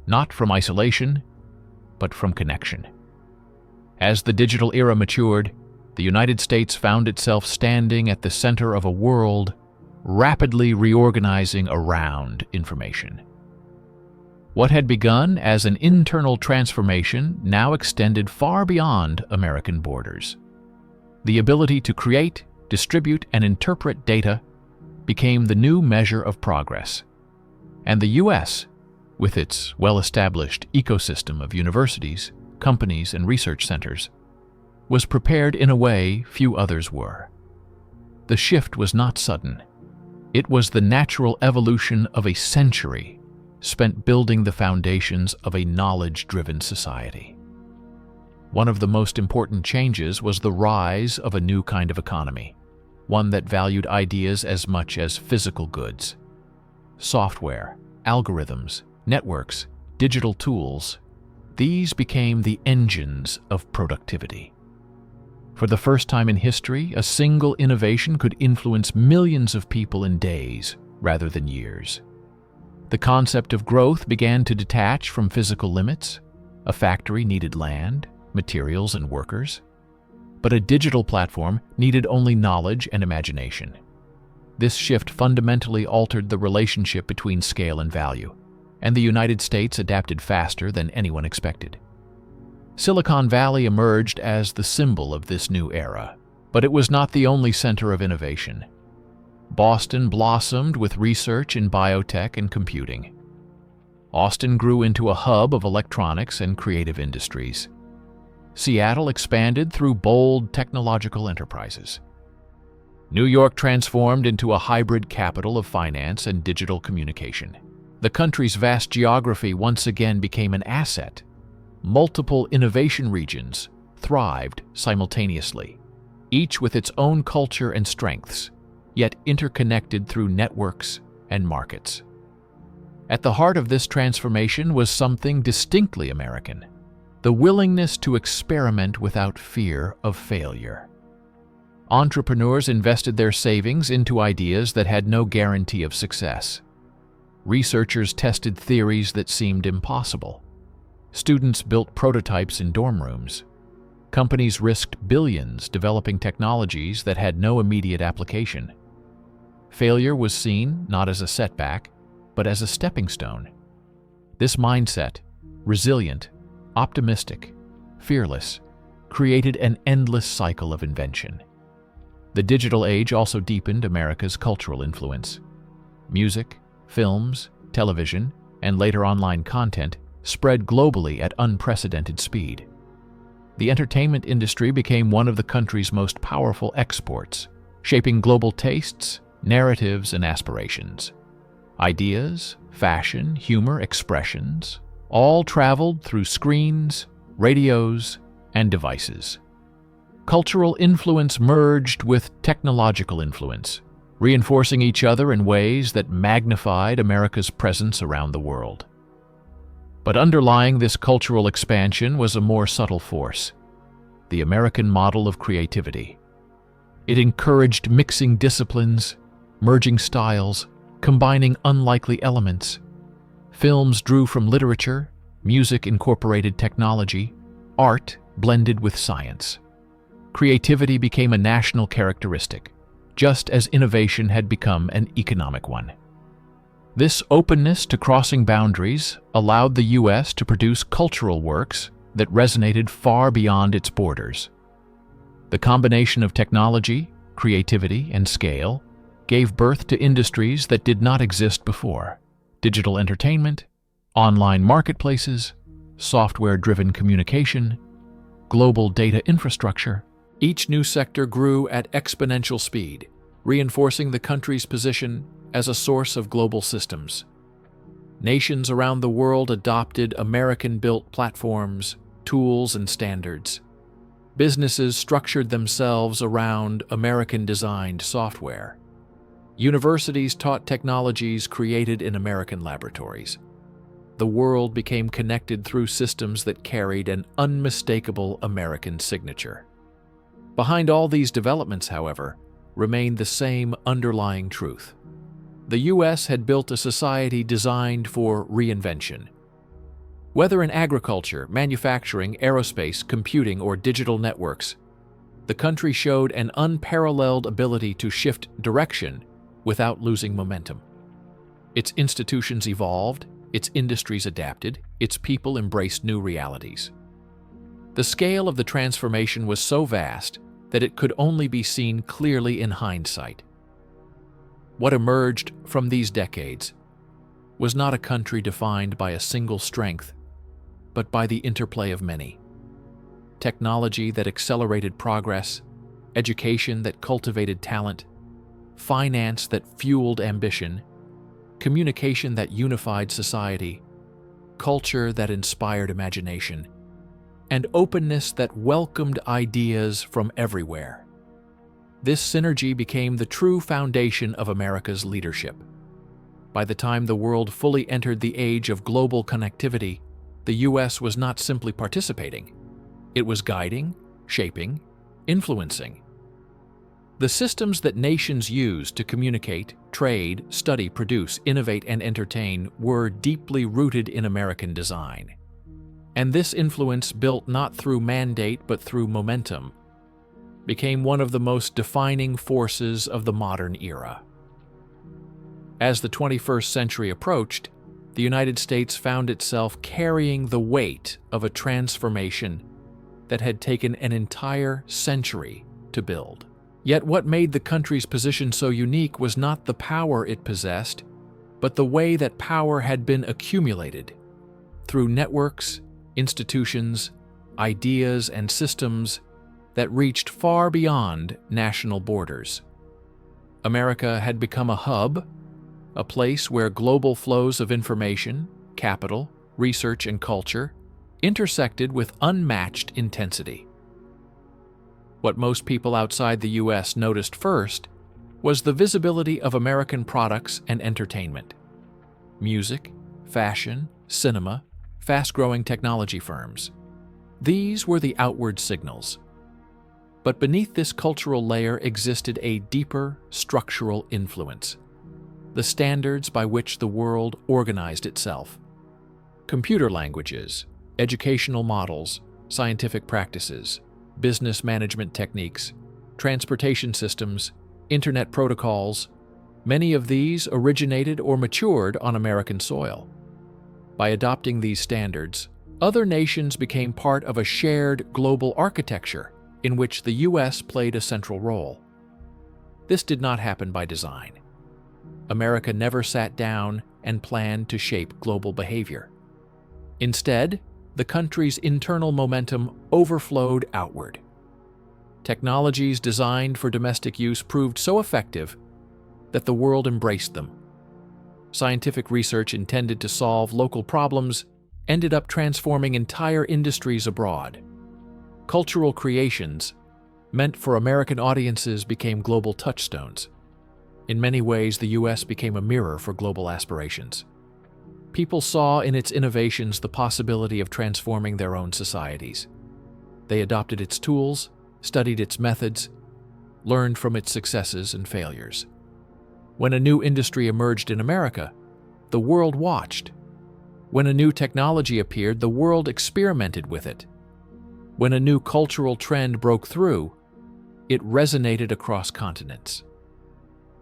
Not from isolation, but from connection. As the digital era matured, the United States found itself standing at the center of a world rapidly reorganizing around information. What had begun as an internal transformation now extended far beyond American borders. The ability to create, distribute, and interpret data became the new measure of progress. And the U.S., with its well-established ecosystem of universities, companies, and research centers, was prepared in a way few others were. The shift was not sudden. It was the natural evolution of a century spent building the foundations of a knowledge-driven society. One of the most important changes was the rise of a new kind of economy, one that valued ideas as much as physical goods. Software, algorithms, networks, digital tools, these became the engines of productivity. For the first time in history, a single innovation could influence millions of people in days rather than years. The concept of growth began to detach from physical limits. A factory needed land, materials, and workers, but a digital platform needed only knowledge and imagination. This shift fundamentally altered the relationship between scale and value, and the United States adapted faster than anyone expected. Silicon Valley emerged as the symbol of this new era, but it was not the only center of innovation. Boston blossomed with research in biotech and computing. Austin grew into a hub of electronics and creative industries. Seattle expanded through bold technological enterprises. New York transformed into a hybrid capital of finance and digital communication. The country's vast geography once again became an asset. Multiple innovation regions thrived simultaneously, each with its own culture and strengths, yet interconnected through networks and markets. At the heart of this transformation was something distinctly American: the willingness to experiment without fear of failure. Entrepreneurs invested their savings into ideas that had no guarantee of success. Researchers tested theories that seemed impossible. Students built prototypes in dorm rooms. Companies risked billions developing technologies that had no immediate application. Failure was seen not as a setback, but as a stepping stone. This mindset, resilient, optimistic, fearless, created an endless cycle of invention. The digital age also deepened America's cultural influence. Music, films, television, and later online content spread globally at unprecedented speed. The entertainment industry became one of the country's most powerful exports, shaping global tastes, narratives, and aspirations. Ideas, fashion, humor, expressions, all traveled through screens, radios, and devices. Cultural influence merged with technological influence, reinforcing each other in ways that magnified America's presence around the world. But underlying this cultural expansion was a more subtle force: the American model of creativity. It encouraged mixing disciplines, merging styles, combining unlikely elements. Films drew from literature, music incorporated technology, art blended with science. Creativity became a national characteristic, just as innovation had become an economic one. This openness to crossing boundaries allowed the U.S. to produce cultural works that resonated far beyond its borders. The combination of technology, creativity, and scale gave birth to industries that did not exist before: digital entertainment, online marketplaces, software-driven communication, global data infrastructure. Each new sector grew at exponential speed, reinforcing the country's position as a source of global systems. Nations around the world adopted American-built platforms, tools, and standards. Businesses structured themselves around American-designed software. Universities taught technologies created in American laboratories. The world became connected through systems that carried an unmistakable American signature. Behind all these developments, however, remained the same underlying truth. The U.S. had built a society designed for reinvention. Whether in agriculture, manufacturing, aerospace, computing, or digital networks, the country showed an unparalleled ability to shift direction without losing momentum. Its institutions evolved, its industries adapted, its people embraced new realities. The scale of the transformation was so vast that it could only be seen clearly in hindsight. What emerged from these decades was not a country defined by a single strength, but by the interplay of many. Technology that accelerated progress, education that cultivated talent, finance that fueled ambition, communication that unified society, culture that inspired imagination, and openness that welcomed ideas from everywhere. This synergy became the true foundation of America's leadership. By the time the world fully entered the age of global connectivity, the U.S. was not simply participating. It was guiding, shaping, influencing. The systems that nations used to communicate, trade, study, produce, innovate, and entertain were deeply rooted in American design. And this influence, built not through mandate but through momentum, became one of the most defining forces of the modern era. As the 21st century approached, the United States found itself carrying the weight of a transformation that had taken an entire century to build. Yet what made the country's position so unique was not the power it possessed, but the way that power had been accumulated through networks, institutions, ideas, and systems that reached far beyond national borders. America had become a hub, a place where global flows of information, capital, research, and culture intersected with unmatched intensity. What most people outside the U.S. noticed first was the visibility of American products and entertainment. Music, fashion, cinema, fast-growing technology firms. These were the outward signals. But beneath this cultural layer existed a deeper structural influence, the standards by which the world organized itself. Computer languages, educational models, scientific practices, business management techniques, transportation systems, internet protocols, many of these originated or matured on American soil. By adopting these standards, other nations became part of a shared global architecture in which the U.S. played a central role. This did not happen by design. America never sat down and planned to shape global behavior. Instead, the country's internal momentum overflowed outward. Technologies designed for domestic use proved so effective that the world embraced them. Scientific research intended to solve local problems ended up transforming entire industries abroad. Cultural creations meant for American audiences became global touchstones. In many ways, the U.S. became a mirror for global aspirations. People saw in its innovations the possibility of transforming their own societies. They adopted its tools, studied its methods, learned from its successes and failures. When a new industry emerged in America, the world watched. When a new technology appeared, the world experimented with it. When a new cultural trend broke through, it resonated across continents.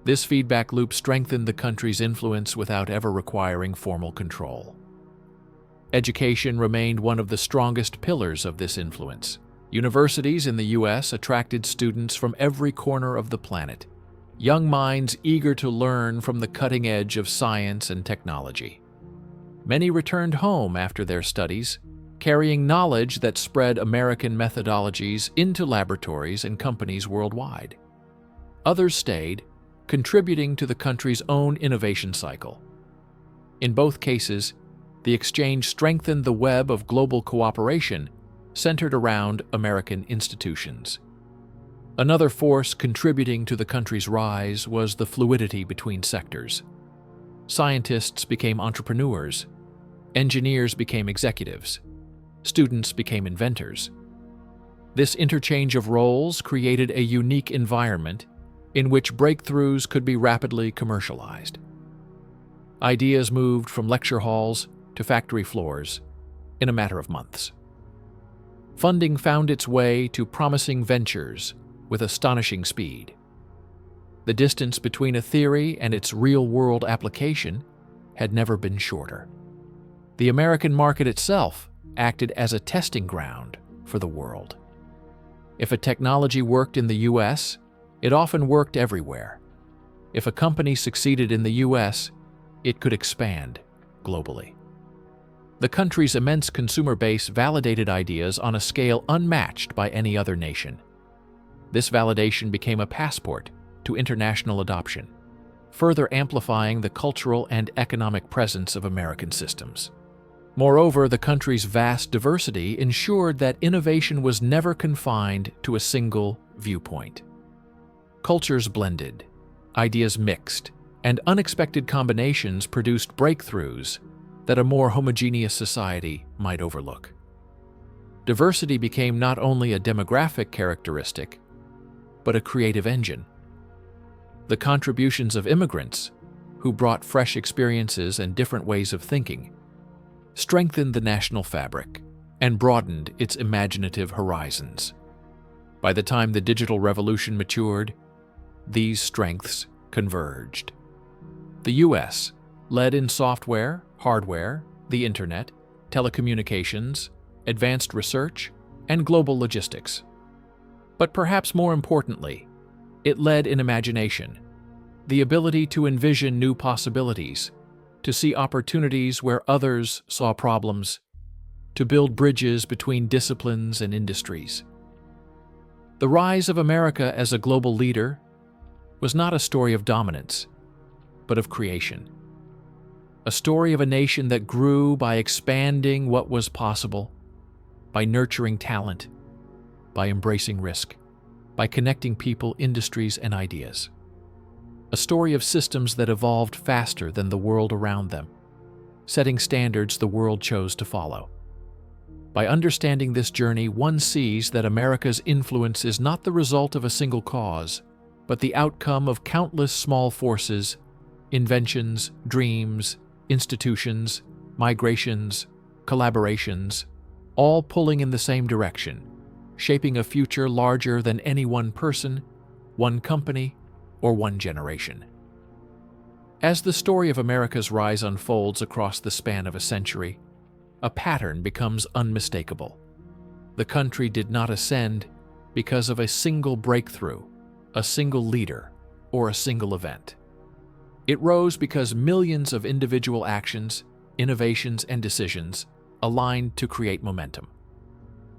This feedback loop strengthened the country's influence without ever requiring formal control. Education remained one of the strongest pillars of this influence. Universities in the U.S. attracted students from every corner of the planet, young minds eager to learn from the cutting edge of science and technology. Many returned home after their studies, carrying knowledge that spread American methodologies into laboratories and companies worldwide. Others stayed, contributing to the country's own innovation cycle. In both cases, the exchange strengthened the web of global cooperation centered around American institutions. Another force contributing to the country's rise was the fluidity between sectors. Scientists became entrepreneurs, engineers became executives, students became inventors. This interchange of roles created a unique environment in which breakthroughs could be rapidly commercialized. Ideas moved from lecture halls to factory floors in a matter of months. Funding found its way to promising ventures with astonishing speed. The distance between a theory and its real-world application had never been shorter. The American market itself acted as a testing ground for the world. If a technology worked in the U.S., it often worked everywhere. If a company succeeded in the U.S., it could expand globally. The country's immense consumer base validated ideas on a scale unmatched by any other nation. This validation became a passport to international adoption, further amplifying the cultural and economic presence of American systems. Moreover, the country's vast diversity ensured that innovation was never confined to a single viewpoint. Cultures blended, ideas mixed, and unexpected combinations produced breakthroughs that a more homogeneous society might overlook. Diversity became not only a demographic characteristic, but a creative engine. The contributions of immigrants, who brought fresh experiences and different ways of thinking, strengthened the national fabric and broadened its imaginative horizons. By the time the digital revolution matured, these strengths converged. The U.S., led in software, hardware, the internet, telecommunications, advanced research, and global logistics. But perhaps more importantly, it led in imagination, the ability to envision new possibilities, to see opportunities where others saw problems, to build bridges between disciplines and industries. The rise of America as a global leader was not a story of dominance, but of creation. A story of a nation that grew by expanding what was possible, by nurturing talent, by embracing risk, by connecting people, industries, and ideas. A story of systems that evolved faster than the world around them, setting standards the world chose to follow. By understanding this journey, one sees that America's influence is not the result of a single cause, but the outcome of countless small forces, inventions, dreams, institutions, migrations, collaborations, all pulling in the same direction, shaping a future larger than any one person, one company, or one generation. As the story of America's rise unfolds across the span of a century, a pattern becomes unmistakable. The country did not ascend because of a single breakthrough, a single leader, or a single event. It rose because millions of individual actions, innovations, and decisions aligned to create momentum.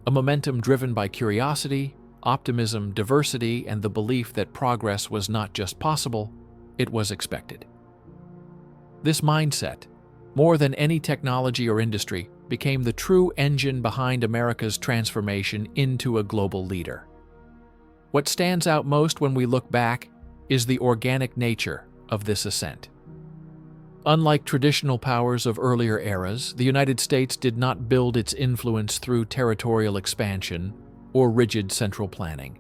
A momentum driven by curiosity, optimism, diversity, and the belief that progress was not just possible, it was expected. This mindset, more than any technology or industry, became the true engine behind America's transformation into a global leader. What stands out most when we look back is the organic nature of this ascent. Unlike traditional powers of earlier eras, the United States did not build its influence through territorial expansion or rigid central planning.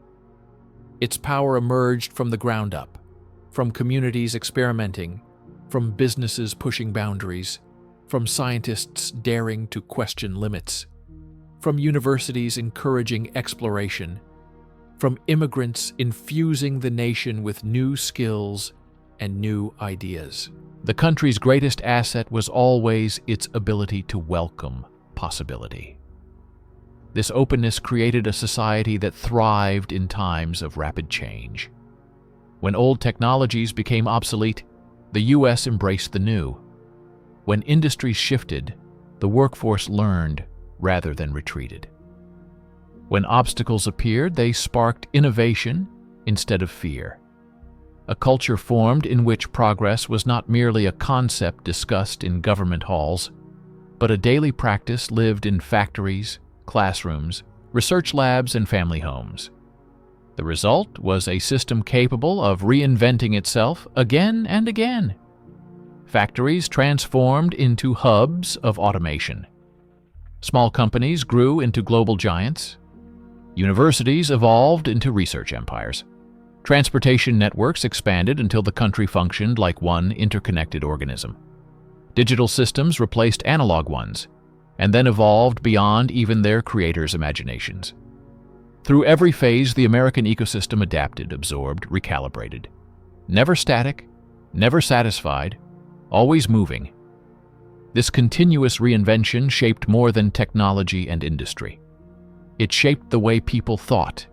Its power emerged from the ground up, from communities experimenting, from businesses pushing boundaries, from scientists daring to question limits, from universities encouraging exploration, from immigrants infusing the nation with new skills and new ideas. The country's greatest asset was always its ability to welcome possibility. This openness created a society that thrived in times of rapid change. When old technologies became obsolete, the U.S. embraced the new. When industries shifted, the workforce learned rather than retreated. When obstacles appeared, they sparked innovation instead of fear. A culture formed in which progress was not merely a concept discussed in government halls, but a daily practice lived in factories, classrooms, research labs, and family homes. The result was a system capable of reinventing itself again and again. Factories transformed into hubs of automation. Small companies grew into global giants. Universities evolved into research empires. Transportation networks expanded until the country functioned like one interconnected organism. Digital systems replaced analog ones, and then evolved beyond even their creators' imaginations. Through every phase, the American ecosystem adapted, absorbed, recalibrated. Never static, never satisfied, always moving. This continuous reinvention shaped more than technology and industry. It shaped the way people thought.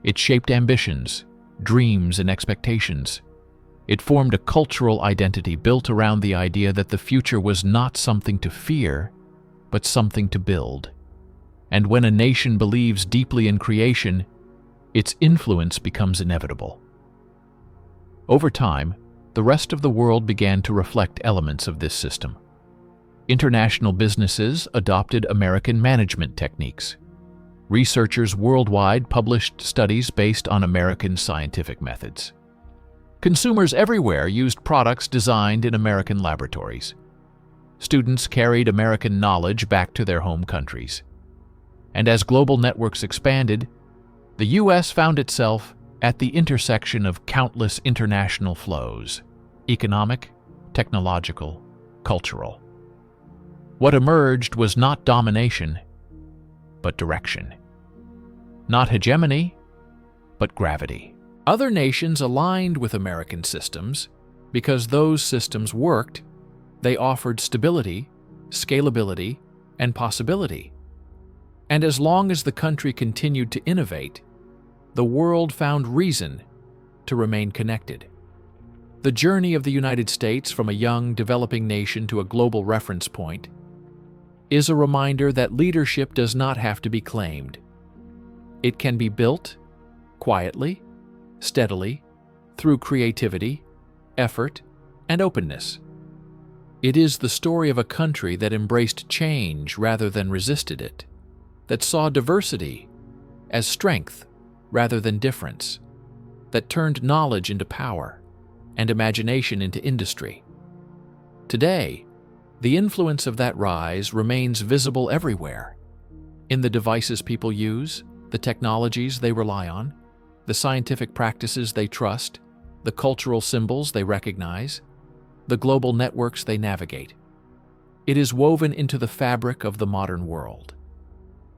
It shaped ambitions, dreams, and expectations. It formed a cultural identity built around the idea that the future was not something to fear, but something to build. And when a nation believes deeply in creation, its influence becomes inevitable. Over time, the rest of the world began to reflect elements of this system. International businesses adopted American management techniques. Researchers worldwide published studies based on American scientific methods. Consumers everywhere used products designed in American laboratories. Students carried American knowledge back to their home countries. And as global networks expanded, the U.S. found itself at the intersection of countless international flows: economic, technological, cultural. What emerged was not domination, but direction. Not hegemony, but gravity. Other nations aligned with American systems because those systems worked. They offered stability, scalability, and possibility. And as long as the country continued to innovate, the world found reason to remain connected. The journey of the United States from a young, developing nation to a global reference point is a reminder that leadership does not have to be claimed. It can be built quietly, steadily, through creativity, effort, and openness. It is the story of a country that embraced change rather than resisted it, that saw diversity as strength rather than difference, that turned knowledge into power and imagination into industry. Today, the influence of that rise remains visible everywhere, in the devices people use, the technologies they rely on, the scientific practices they trust, the cultural symbols they recognize, the global networks they navigate. It is woven into the fabric of the modern world.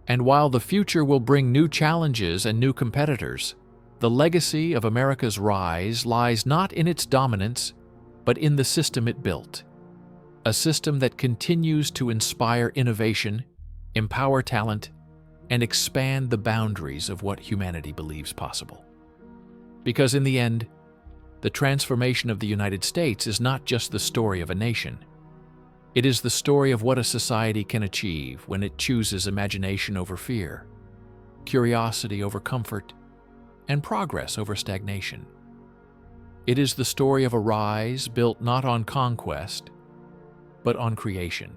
And while the future will bring new challenges and new competitors, the legacy of America's rise lies not in its dominance, but in the system it built. A system that continues to inspire innovation, empower talent, and expand the boundaries of what humanity believes possible. Because in the end, the transformation of the United States is not just the story of a nation. It is the story of what a society can achieve when it chooses imagination over fear, curiosity over comfort, and progress over stagnation. It is the story of a rise built not on conquest, but on creation.